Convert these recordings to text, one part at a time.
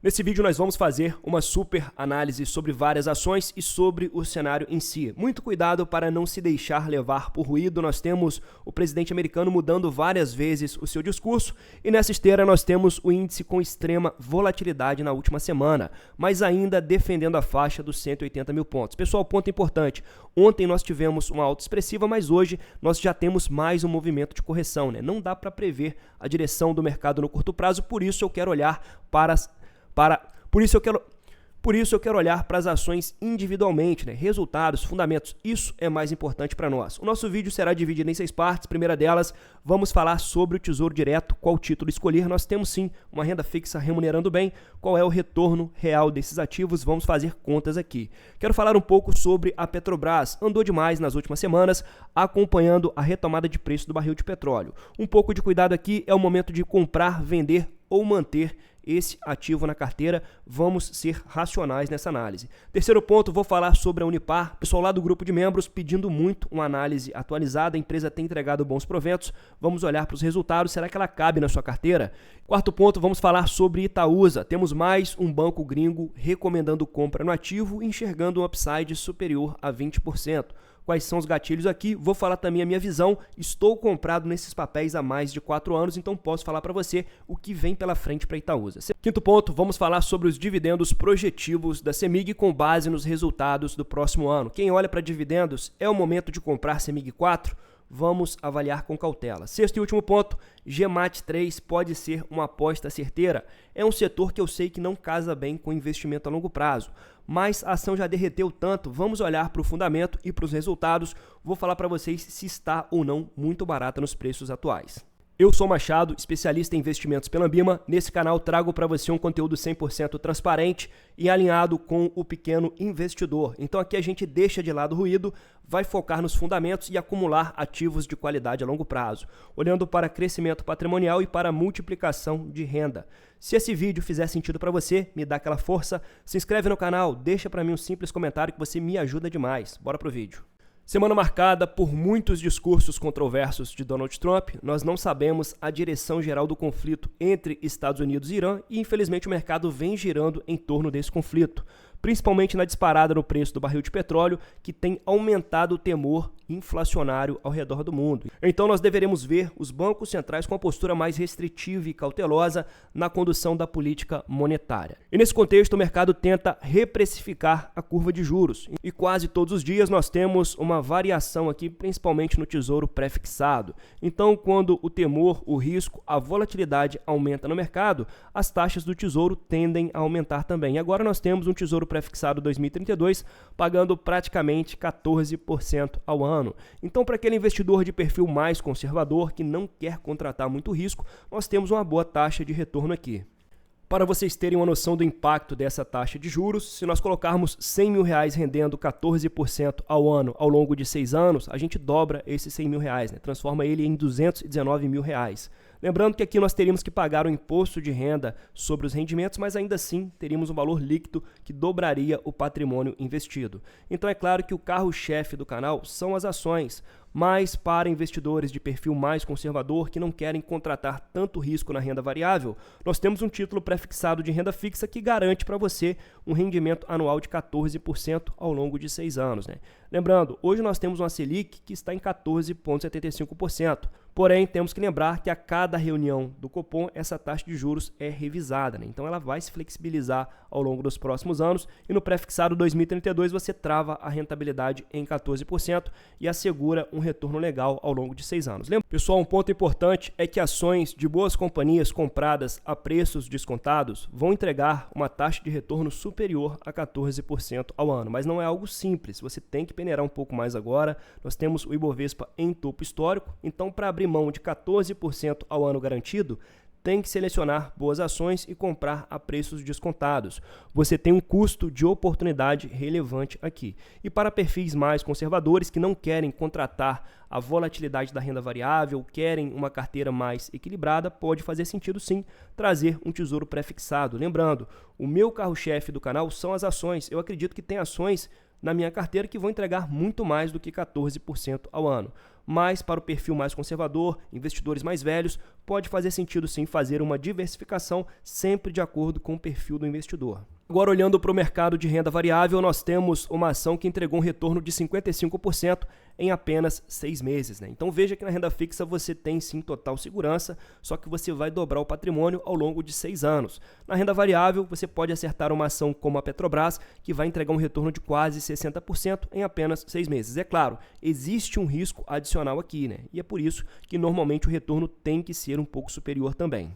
Nesse vídeo nós vamos fazer uma super análise sobre várias ações e sobre o cenário em si. Muito cuidado para não se deixar levar por ruído. Nós temos o presidente americano mudando várias vezes o seu discurso e nessa esteira nós temos o índice com extrema volatilidade na última semana, mas ainda defendendo a faixa dos 180 mil pontos. Pessoal, ponto importante, ontem nós tivemos uma alta expressiva, mas hoje nós já temos mais um movimento de correção, né? Não dá para prever a direção do mercado no curto prazo, por isso eu quero olhar Por isso eu quero olhar para as ações individualmente, né? Resultados, fundamentos, isso é mais importante para nós. O nosso vídeo será dividido em 6 partes. Primeira delas, vamos falar sobre o Tesouro Direto, qual título escolher. Nós temos sim uma renda fixa remunerando bem, qual é o retorno real desses ativos, vamos fazer contas aqui. Quero falar um pouco sobre a Petrobras, andou demais nas últimas semanas, acompanhando a retomada de preço do barril de petróleo. Um pouco de cuidado aqui, é o momento de comprar, vender ou manter esse ativo na carteira, vamos ser racionais nessa análise. Terceiro ponto, vou falar sobre a Unipar. Pessoal lá do grupo de membros pedindo muito uma análise atualizada, a empresa tem entregado bons proventos, vamos olhar para os resultados, será que ela cabe na sua carteira? Quarto ponto, vamos falar sobre Itaúsa. Temos mais um banco gringo recomendando compra no ativo e enxergando um upside superior a 20%. Quais são os gatilhos aqui? Vou falar também a minha visão. Estou comprado nesses papéis há mais de 4 anos, então posso falar para você o que vem pela frente para Itaúsa. Quinto ponto, vamos falar sobre os dividendos projetivos da CEMIG com base nos resultados do próximo ano. Quem olha para dividendos, é o momento de comprar CEMIG 4? Vamos avaliar com cautela. Sexto e último ponto, GMAT 3 pode ser uma aposta certeira. É um setor que eu sei que não casa bem com investimento a longo prazo, mas a ação já derreteu tanto, vamos olhar para o fundamento e para os resultados. Vou falar para vocês se está ou não muito barata nos preços atuais. Eu sou Machado, especialista em investimentos pela Ambima. Nesse canal trago para você um conteúdo 100% transparente e alinhado com o pequeno investidor. Então aqui a gente deixa de lado o ruído, vai focar nos fundamentos e acumular ativos de qualidade a longo prazo, olhando para crescimento patrimonial e para multiplicação de renda. Se esse vídeo fizer sentido para você, me dá aquela força, se inscreve no canal, deixa para mim um simples comentário que você me ajuda demais. Bora pro vídeo. Semana marcada por muitos discursos controversos de Donald Trump, nós não sabemos a direção geral do conflito entre Estados Unidos e Irã e infelizmente o mercado vem girando em torno desse conflito, principalmente na disparada no preço do barril de petróleo, que tem aumentado o temor inflacionário ao redor do mundo. Então nós deveremos ver os bancos centrais com a postura mais restritiva e cautelosa na condução da política monetária. E nesse contexto o mercado tenta reprecificar a curva de juros. E quase todos os dias nós temos uma variação aqui, principalmente no tesouro pré-fixado. Então quando o temor, o risco, a volatilidade aumenta no mercado, as taxas do tesouro tendem a aumentar também. E agora nós temos um tesouro pré-fixado 2032 pagando praticamente 14% ao ano. Então, para aquele investidor de perfil mais conservador que não quer contratar muito risco, nós temos uma boa taxa de retorno aqui. Para vocês terem uma noção do impacto dessa taxa de juros, se nós colocarmos R$100 mil rendendo 14% ao ano ao longo de 6 anos, a gente dobra esses R$100 mil, né? Transforma ele em R$219 mil. Lembrando que aqui nós teríamos que pagar o imposto de renda sobre os rendimentos, mas ainda assim teríamos um valor líquido que dobraria o patrimônio investido. Então é claro que o carro-chefe do canal são as ações, mas para investidores de perfil mais conservador que não querem contratar tanto risco na renda variável, nós temos um título pré-fixado de renda fixa que garante para você um rendimento anual de 14% ao longo de 6 anos, né? Lembrando, hoje nós temos uma Selic que está em 14,75%. Porém, temos que lembrar que a cada reunião do Copom, essa taxa de juros é revisada, né? Então ela vai se flexibilizar ao longo dos próximos anos e no pré-fixado 2032 você trava a rentabilidade em 14% e assegura um retorno legal ao longo de 6 anos. Pessoal, um ponto importante é que ações de boas companhias compradas a preços descontados vão entregar uma taxa de retorno superior a 14% ao ano, mas não é algo simples, você tem que peneirar um pouco mais agora. Nós temos o Ibovespa em topo histórico, então para abrir mão de 14% ao ano garantido, tem que selecionar boas ações e comprar a preços descontados. Você tem um custo de oportunidade relevante aqui. E para perfis mais conservadores que não querem contratar a volatilidade da renda variável, querem uma carteira mais equilibrada, pode fazer sentido sim trazer um tesouro pré-fixado. Lembrando, o meu carro-chefe do canal são as ações. Eu acredito que tem ações na minha carteira que vão entregar muito mais do que 14% ao ano. Mas para o perfil mais conservador, investidores mais velhos, pode fazer sentido sim fazer uma diversificação sempre de acordo com o perfil do investidor. Agora, olhando para o mercado de renda variável, nós temos uma ação que entregou um retorno de 55% em apenas 6 meses. Então veja que na renda fixa você tem sim total segurança, só que você vai dobrar o patrimônio ao longo de 6 anos. Na renda variável, você pode acertar uma ação como a Petrobras, que vai entregar um retorno de quase 60% em apenas 6 meses. É claro, existe um risco adicional aqui, e é por isso que normalmente o retorno tem que ser um pouco superior também.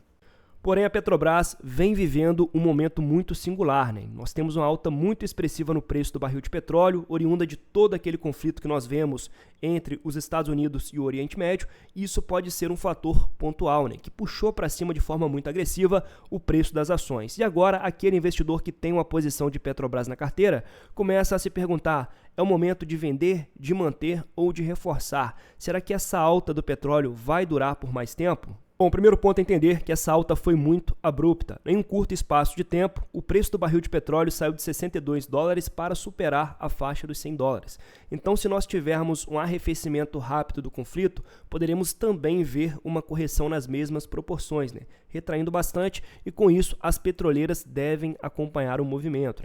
Porém, a Petrobras vem vivendo um momento muito singular. Nós temos uma alta muito expressiva no preço do barril de petróleo, oriunda de todo aquele conflito que nós vemos entre os Estados Unidos e o Oriente Médio, e isso pode ser um fator pontual, que puxou para cima de forma muito agressiva o preço das ações. E agora, aquele investidor que tem uma posição de Petrobras na carteira começa a se perguntar: é o momento de vender, de manter ou de reforçar? Será que essa alta do petróleo vai durar por mais tempo? Bom, o primeiro ponto é entender que essa alta foi muito abrupta. Em um curto espaço de tempo, o preço do barril de petróleo saiu de $62 para superar a faixa dos $100. Então, se nós tivermos um arrefecimento rápido do conflito, poderemos também ver uma correção nas mesmas proporções, retraindo bastante, e com isso as petroleiras devem acompanhar o movimento.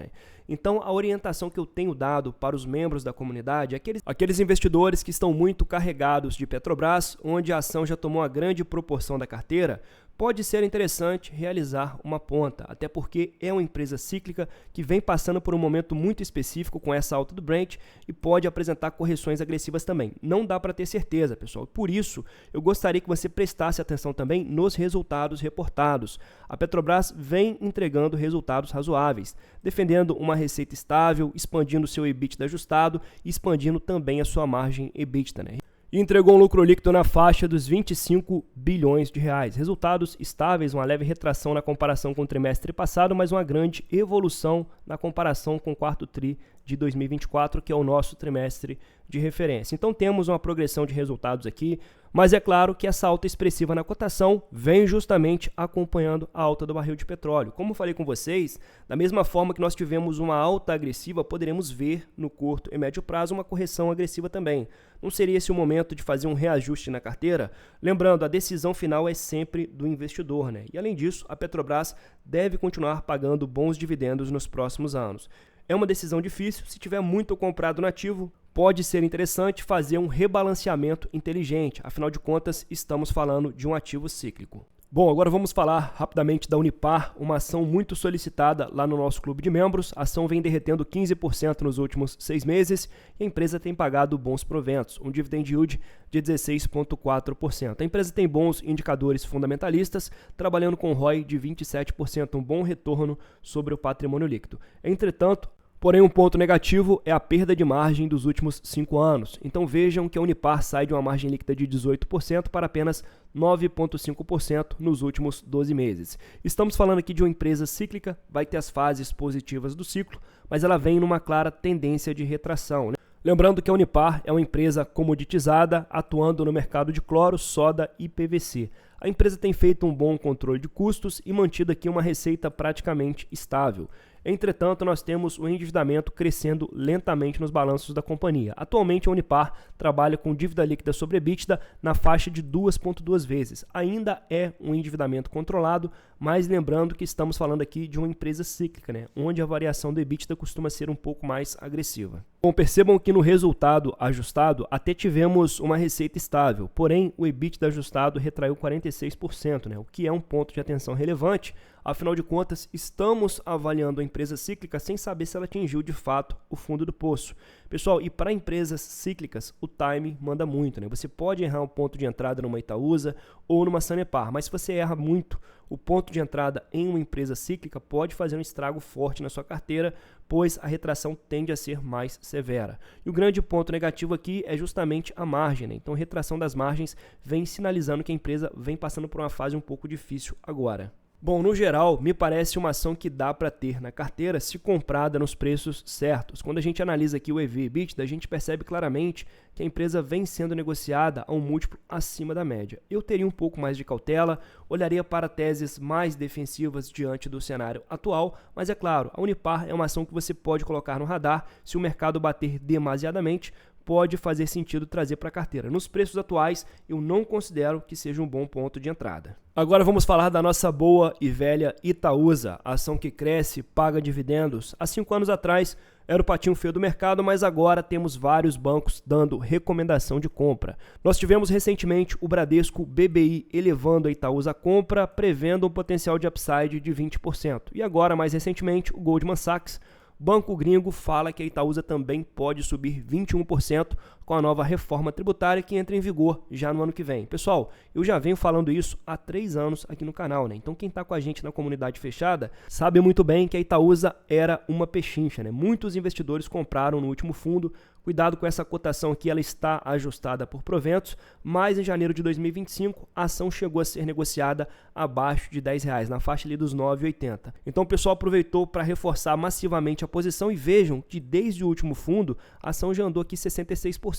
Então, a orientação que eu tenho dado para os membros da comunidade, aqueles investidores que estão muito carregados de Petrobras, onde a ação já tomou uma grande proporção da carteira, pode ser interessante realizar uma ponta, até porque é uma empresa cíclica que vem passando por um momento muito específico com essa alta do Brent e pode apresentar correções agressivas também. Não dá para ter certeza, pessoal. Por isso, eu gostaria que você prestasse atenção também nos resultados reportados. A Petrobras vem entregando resultados razoáveis, defendendo uma receita estável, expandindo seu EBITDA ajustado e expandindo também a sua margem EBITDA, E entregou um lucro líquido na faixa dos 25 bilhões de reais. Resultados estáveis, uma leve retração na comparação com o trimestre passado, mas uma grande evolução na comparação com o quarto tri de 2024, que é o nosso trimestre de referência. Então temos uma progressão de resultados aqui, mas é claro que essa alta expressiva na cotação vem justamente acompanhando a alta do barril de petróleo. Como falei com vocês, da mesma forma que nós tivemos uma alta agressiva, poderemos ver no curto e médio prazo uma correção agressiva também. Não seria esse o momento de fazer um reajuste na carteira? Lembrando, a decisão final é sempre do investidor, E além disso, a Petrobras deve continuar pagando bons dividendos nos próximos anos. É uma decisão difícil, se tiver muito comprado no ativo, pode ser interessante fazer um rebalanceamento inteligente, afinal de contas, estamos falando de um ativo cíclico. Bom, agora vamos falar rapidamente da Unipar, uma ação muito solicitada lá no nosso clube de membros. A ação vem derretendo 15% nos últimos 6 meses e a empresa tem pagado bons proventos, um dividend yield de 16,4%. A empresa tem bons indicadores fundamentalistas, trabalhando com ROI de 27%, um bom retorno sobre o patrimônio líquido. Entretanto, porém, um ponto negativo é a perda de margem dos últimos 5 anos. Então vejam que a Unipar sai de uma margem líquida de 18% para apenas 9,5% nos últimos 12 meses. Estamos falando aqui de uma empresa cíclica, vai ter as fases positivas do ciclo, mas ela vem numa clara tendência de retração. Lembrando que a Unipar é uma empresa comoditizada, atuando no mercado de cloro, soda e PVC. A empresa tem feito um bom controle de custos e mantido aqui uma receita praticamente estável. Entretanto, nós temos o endividamento crescendo lentamente nos balanços da companhia. Atualmente, a Unipar trabalha com dívida líquida sobre EBITDA na faixa de 2,2 vezes. Ainda é um endividamento controlado, mas lembrando que estamos falando aqui de uma empresa cíclica, onde a variação do EBITDA costuma ser um pouco mais agressiva. Bom, percebam que no resultado ajustado até tivemos uma receita estável, porém o EBITDA ajustado retraiu 46%, o que é um ponto de atenção relevante. Afinal de contas, estamos avaliando a empresa cíclica sem saber se ela atingiu de fato o fundo do poço. Pessoal, e para empresas cíclicas, o time manda muito, Você pode errar um ponto de entrada numa Itaúsa ou numa Sanepar, mas se você erra muito, o ponto de entrada em uma empresa cíclica pode fazer um estrago forte na sua carteira, pois a retração tende a ser mais severa. E o grande ponto negativo aqui é justamente a margem, Então, a retração das margens vem sinalizando que a empresa vem passando por uma fase um pouco difícil agora. Bom, no geral, me parece uma ação que dá para ter na carteira se comprada nos preços certos. Quando a gente analisa aqui o EV/EBITDA, a gente percebe claramente que a empresa vem sendo negociada a um múltiplo acima da média. Eu teria um pouco mais de cautela, olharia para teses mais defensivas diante do cenário atual, mas é claro, a Unipar é uma ação que você pode colocar no radar se o mercado bater demasiadamente, pode fazer sentido trazer para a carteira. Nos preços atuais, eu não considero que seja um bom ponto de entrada. Agora vamos falar da nossa boa e velha Itaúsa, a ação que cresce, paga dividendos. Há 5 anos atrás era o patinho feio do mercado, mas agora temos vários bancos dando recomendação de compra. Nós tivemos recentemente o Bradesco BBI elevando a Itaúsa à compra, prevendo um potencial de upside de 20%. E agora, mais recentemente, o Goldman Sachs, banco gringo, fala que a Itaúsa também pode subir 21% com a nova reforma tributária que entra em vigor já no ano que vem. Pessoal, eu já venho falando isso há 3 anos aqui no canal, né? Então quem está com a gente na comunidade fechada sabe muito bem que a Itaúsa era uma pechincha, né? Muitos investidores compraram no último fundo. Cuidado com essa cotação aqui, ela está ajustada por proventos, mas em janeiro de 2025 a ação chegou a ser negociada abaixo de R$10, na faixa ali dos 9,80. Então o pessoal aproveitou para reforçar massivamente a posição e vejam que desde o último fundo a ação já andou aqui 66%.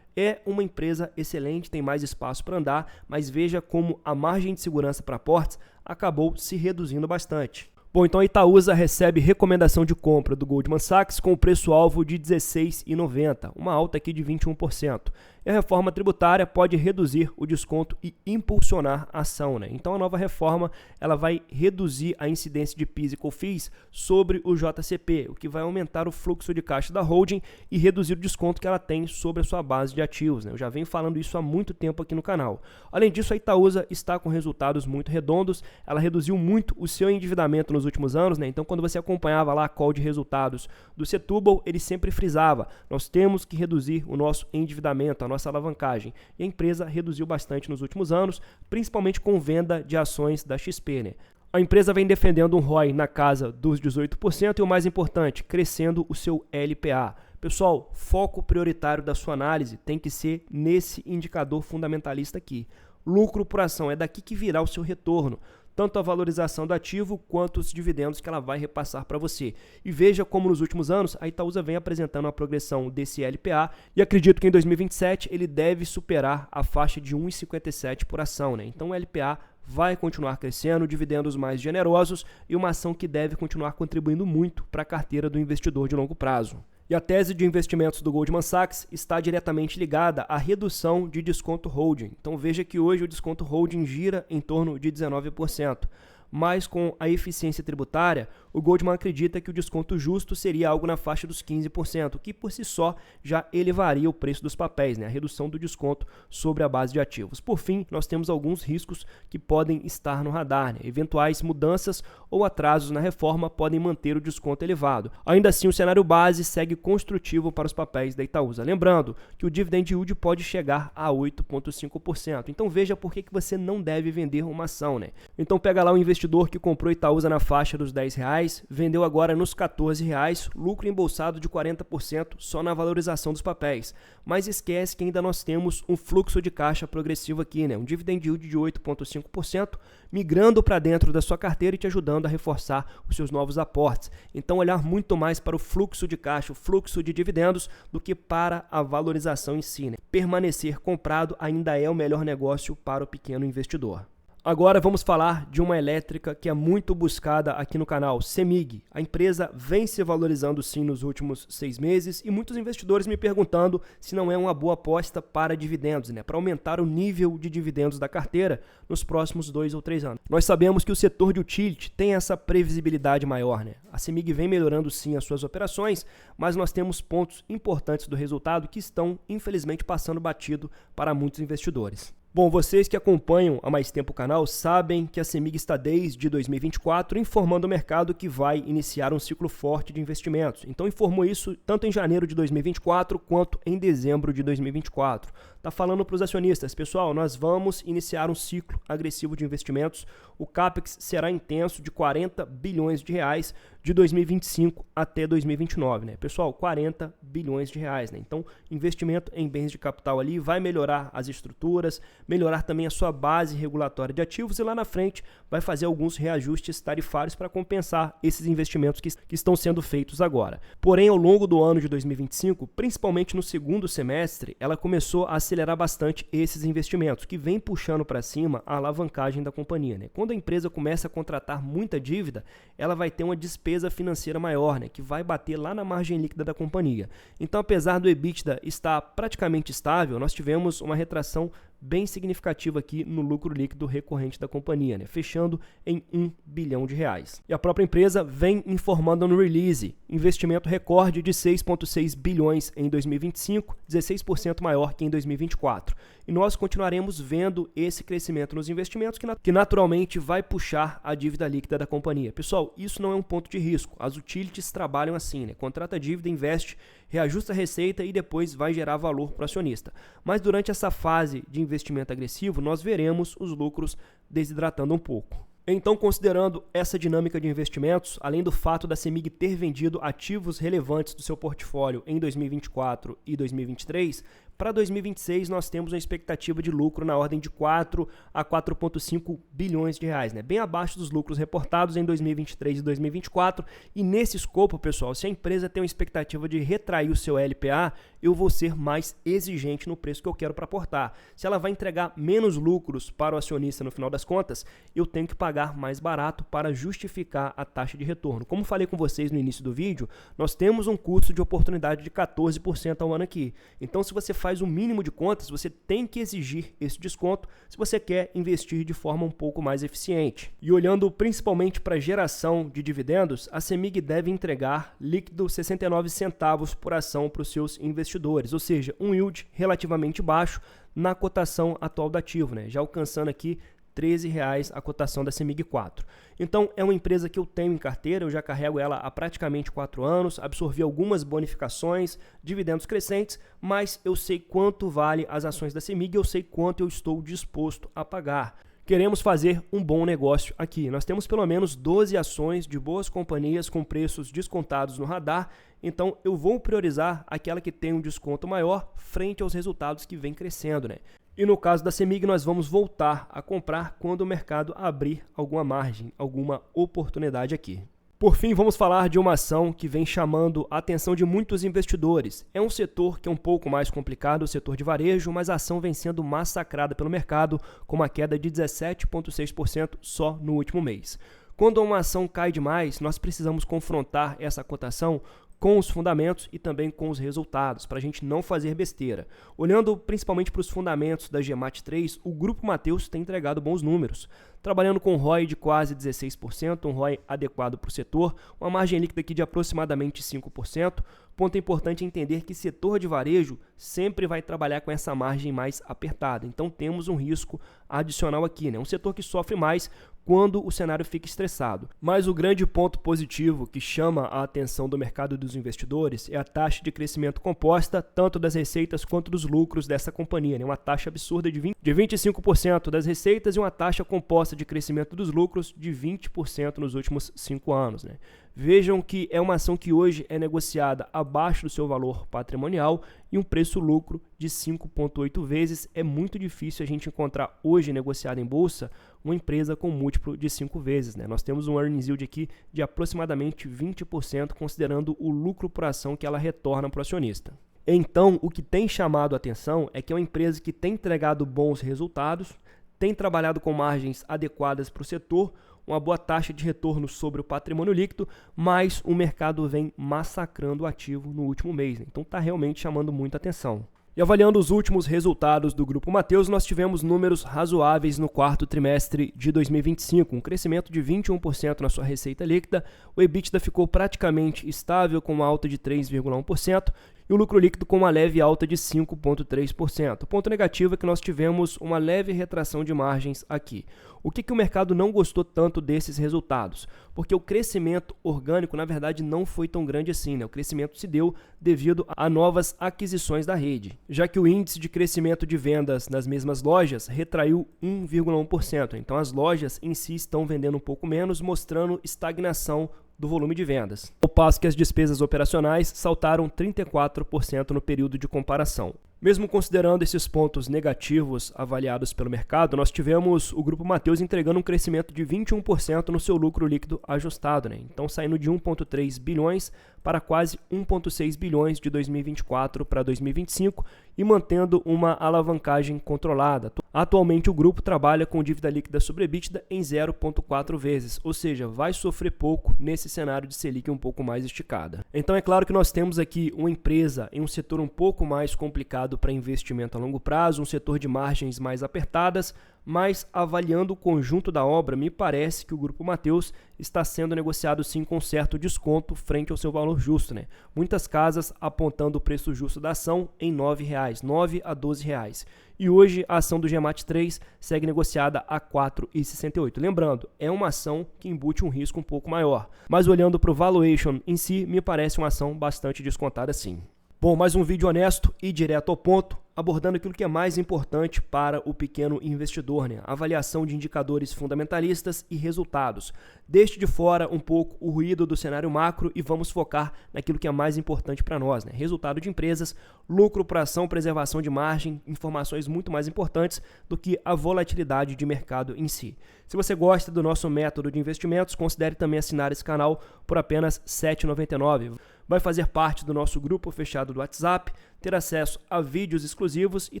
É uma empresa excelente, tem mais espaço para andar, mas veja como a margem de segurança para aportes acabou se reduzindo bastante. Bom, então a Itaúsa recebe recomendação de compra do Goldman Sachs com o preço-alvo de R$ 16,90, uma alta aqui de 21%. E a reforma tributária pode reduzir o desconto e impulsionar a ação, né? Então a nova reforma ela vai reduzir a incidência de PIS e COFINS sobre o JCP, o que vai aumentar o fluxo de caixa da holding e reduzir o desconto que ela tem sobre a sua base de ativos, né? Eu já venho falando isso há muito tempo aqui no canal. Além disso, a Itaúsa está com resultados muito redondos, ela reduziu muito o seu endividamento nos últimos anos, né? Então quando você acompanhava lá a call de resultados do Setúbal, ele sempre frisava, nós temos que reduzir o nosso endividamento, a nossa alavancagem. E a empresa reduziu bastante nos últimos anos, principalmente com venda de ações da XP, né? A empresa vem defendendo um ROI na casa dos 18% e o mais importante, crescendo o seu LPA. Pessoal, foco prioritário da sua análise tem que ser nesse indicador fundamentalista aqui. Lucro por ação, é daqui que virá o seu retorno. Tanto a valorização do ativo quanto os dividendos que ela vai repassar para você. E veja como nos últimos anos a Itaúsa vem apresentando a progressão desse LPA e acredito que em 2027 ele deve superar a faixa de 1,57 por ação, né? Então o LPA vai continuar crescendo, dividendos mais generosos e uma ação que deve continuar contribuindo muito para a carteira do investidor de longo prazo. E a tese de investimentos do Goldman Sachs está diretamente ligada à redução de desconto holding. Então veja que hoje o desconto holding gira em torno de 19%. Mas com a eficiência tributária, o Goldman acredita que o desconto justo seria algo na faixa dos 15%, que por si só já elevaria o preço dos papéis, né? A redução do desconto sobre a base de ativos. Por fim, nós temos alguns riscos que podem estar no radar, né? Eventuais mudanças ou atrasos na reforma podem manter o desconto elevado. Ainda assim, o cenário base segue construtivo para os papéis da Itaúsa. Lembrando que o dividend yield pode chegar a 8,5%. Então veja por que você não deve vender uma ação, né? Então pega lá o investidor que comprou Itaúsa na faixa dos R$10, vendeu agora nos R$14, lucro embolsado de 40% só na valorização dos papéis. Mas esquece que ainda nós temos um fluxo de caixa progressivo aqui, né? Um dividend yield de 8,5%, migrando para dentro da sua carteira e te ajudando a reforçar os seus novos aportes. Então olhar muito mais para o fluxo de caixa, o fluxo de dividendos, do que para a valorização em si, né? Permanecer comprado ainda é o melhor negócio para o pequeno investidor. Agora vamos falar de uma elétrica que é muito buscada aqui no canal, CEMIG. A empresa vem se valorizando sim nos últimos 6 meses e muitos investidores me perguntando se não é uma boa aposta para dividendos, né? Para aumentar o nível de dividendos da carteira nos próximos 2 ou 3 anos. Nós sabemos que o setor de utility tem essa previsibilidade maior, né? A CEMIG vem melhorando sim as suas operações, mas nós temos pontos importantes do resultado que estão infelizmente passando batido para muitos investidores. Bom, vocês que acompanham há mais tempo o canal sabem que a CEMIG está desde 2024 informando o mercado que vai iniciar um ciclo forte de investimentos. Então informou isso tanto em janeiro de 2024 quanto em dezembro de 2024. está falando para os acionistas, pessoal, nós vamos iniciar um ciclo agressivo de investimentos, o CAPEX será intenso de 40 bilhões de reais de 2025 até 2029, né? Pessoal, 40 bilhões de reais, né? Então, investimento em bens de capital ali vai melhorar as estruturas, melhorar também a sua base regulatória de ativos e lá na frente vai fazer alguns reajustes tarifários para compensar esses investimentos que estão sendo feitos agora. Porém, ao longo do ano de 2025, principalmente no segundo semestre, ela começou a acelerar bastante esses investimentos, que vem puxando para cima a alavancagem da companhia, né? Quando a empresa começa a contratar muita dívida, ela vai ter uma despesa financeira maior, né, que vai bater lá na margem líquida da companhia. Então, apesar do EBITDA estar praticamente estável, nós tivemos uma retração bem significativa aqui no lucro líquido recorrente da companhia, né, fechando em 1 bilhão de reais. E a própria empresa vem informando no release, investimento recorde de 6,6 bilhões em 2025, 16% maior que em 2024. E nós continuaremos vendo esse crescimento nos investimentos que naturalmente vai puxar a dívida líquida da companhia. Pessoal, isso não é um ponto de risco. As utilities trabalham assim, né? Contrata a dívida, investe, reajusta a receita e depois vai gerar valor para o acionista. Mas durante essa fase de investimento agressivo, nós veremos os lucros desidratando um pouco. Então, considerando essa dinâmica de investimentos, além do fato da CEMIG ter vendido ativos relevantes do seu portfólio em 2024 e 2023, para 2026 nós temos uma expectativa de lucro na ordem de 4 a 4,5 bilhões de reais, né? Bem abaixo dos lucros reportados em 2023 e 2024. E nesse escopo, pessoal, se a empresa tem uma expectativa de retrair o seu LPA, eu vou ser mais exigente no preço que eu quero para aportar. Se ela vai entregar menos lucros para o acionista no final das contas, eu tenho que pagar mais barato para justificar a taxa de retorno. Como falei com vocês no início do vídeo, nós temos um custo de oportunidade de 14% ao ano aqui. Então, se você faz o mínimo de contas, você tem que exigir esse desconto se você quer investir de forma um pouco mais eficiente. E olhando principalmente para a geração de dividendos, a CEMIG deve entregar líquido 69 centavos por ação para os seus investidores, ou seja, um yield relativamente baixo na cotação atual do ativo, né? Já alcançando aqui R$13 a cotação da CEMIG 4. Então, é uma empresa que eu tenho em carteira, eu já carrego ela há praticamente 4 anos, absorvi algumas bonificações, dividendos crescentes, mas eu sei quanto vale as ações da CEMIG, eu sei quanto eu estou disposto a pagar. Queremos fazer um bom negócio aqui. Nós temos pelo menos 12 ações de boas companhias com preços descontados no radar, então eu vou priorizar aquela que tem um desconto maior frente aos resultados que vem crescendo, né? E no caso da CEMIG, nós vamos voltar a comprar quando o mercado abrir alguma margem, alguma oportunidade aqui. Por fim, vamos falar de uma ação que vem chamando a atenção de muitos investidores. É um setor que é um pouco mais complicado, o setor de varejo, mas a ação vem sendo massacrada pelo mercado com uma queda de 17,6% só no último mês. Quando uma ação cai demais, nós precisamos confrontar essa cotação com os fundamentos e também com os resultados, para a gente não fazer besteira. Olhando principalmente para os fundamentos da GMAT3, o Grupo Mateus tem entregado bons números, trabalhando com ROI de quase 16%, um ROI adequado para o setor, uma margem líquida aqui de aproximadamente 5%. Ponto importante é entender que setor de varejo sempre vai trabalhar com essa margem mais apertada, então temos um risco adicional aqui, né? Um setor que sofre mais quando o cenário fica estressado. Mas o grande ponto positivo que chama a atenção do mercado dos investidores é a taxa de crescimento composta, tanto das receitas quanto dos lucros dessa companhia, né? Uma taxa absurda de 25% das receitas e uma taxa composta de crescimento dos lucros de 20% nos últimos 5 anos, né? Vejam que é uma ação que hoje é negociada abaixo do seu valor patrimonial e um preço-lucro de 5,8 vezes. É muito difícil a gente encontrar hoje negociada em bolsa uma empresa com múltiplo de 5 vezes, né? Nós temos um earnings yield aqui de aproximadamente 20%, considerando o lucro por ação que ela retorna para o acionista. Então, o que tem chamado a atenção é que é uma empresa que tem entregado bons resultados, tem trabalhado com margens adequadas para o setor, uma boa taxa de retorno sobre o patrimônio líquido, mas o mercado vem massacrando o ativo no último mês, né? Então está realmente chamando muita atenção. E avaliando os últimos resultados do Grupo Mateus, nós tivemos números razoáveis no quarto trimestre de 2025, um crescimento de 21% na sua receita líquida, o EBITDA ficou praticamente estável com uma alta de 3,1%, e o lucro líquido com uma leve alta de 5,3%. O ponto negativo é que nós tivemos uma leve retração de margens aqui. O que o mercado não gostou tanto desses resultados? Porque o crescimento orgânico, na verdade, não foi tão grande assim, né? O crescimento se deu devido a novas aquisições da rede, já que o índice de crescimento de vendas nas mesmas lojas retraiu 1,1%. Então, as lojas em si estão vendendo um pouco menos, mostrando estagnação do volume de vendas. Ao passo que as despesas operacionais saltaram 34% no período de comparação. Mesmo considerando esses pontos negativos avaliados pelo mercado, nós tivemos o Grupo Mateus entregando um crescimento de 21% no seu lucro líquido ajustado, né? Então saindo de 1,3 bilhões para quase 1,6 bilhões de 2024 para 2025 e mantendo uma alavancagem controlada. Atualmente o grupo trabalha com dívida líquida sobre EBITDA em 0,4 vezes, ou seja, vai sofrer pouco nesse cenário de Selic um pouco mais esticada. Então é claro que nós temos aqui uma empresa em um setor um pouco mais complicado para investimento a longo prazo, um setor de margens mais apertadas, mas avaliando o conjunto da obra, me parece que o Grupo Mateus está sendo negociado sim com certo desconto frente ao seu valor justo, né? Muitas casas apontando o preço justo da ação em R$ 9,00, 9 a 12 reais. E hoje a ação do GEMAT 3 segue negociada a R$ 4,68. Lembrando, é uma ação que embute um risco um pouco maior, mas olhando para o valuation em si, me parece uma ação bastante descontada sim. Bom, mais um vídeo honesto e direto ao ponto, abordando aquilo que é mais importante para o pequeno investidor, né? Avaliação de indicadores fundamentalistas e resultados. Deixe de fora um pouco o ruído do cenário macro e vamos focar naquilo que é mais importante para nós, né? Resultado de empresas, lucro por ação, preservação de margem, informações muito mais importantes do que a volatilidade de mercado em si. Se você gosta do nosso método de investimentos, considere também assinar esse canal por apenas R$ 7,99. Vai fazer parte do nosso grupo fechado do WhatsApp, ter acesso a vídeos exclusivos e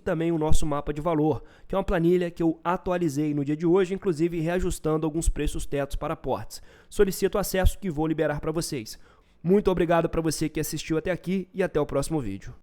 também o nosso mapa de valor, que é uma planilha que eu atualizei no dia de hoje, inclusive reajustando alguns preços tetos para aportes. Solicito o acesso que vou liberar para vocês. Muito obrigado para você que assistiu até aqui e até o próximo vídeo.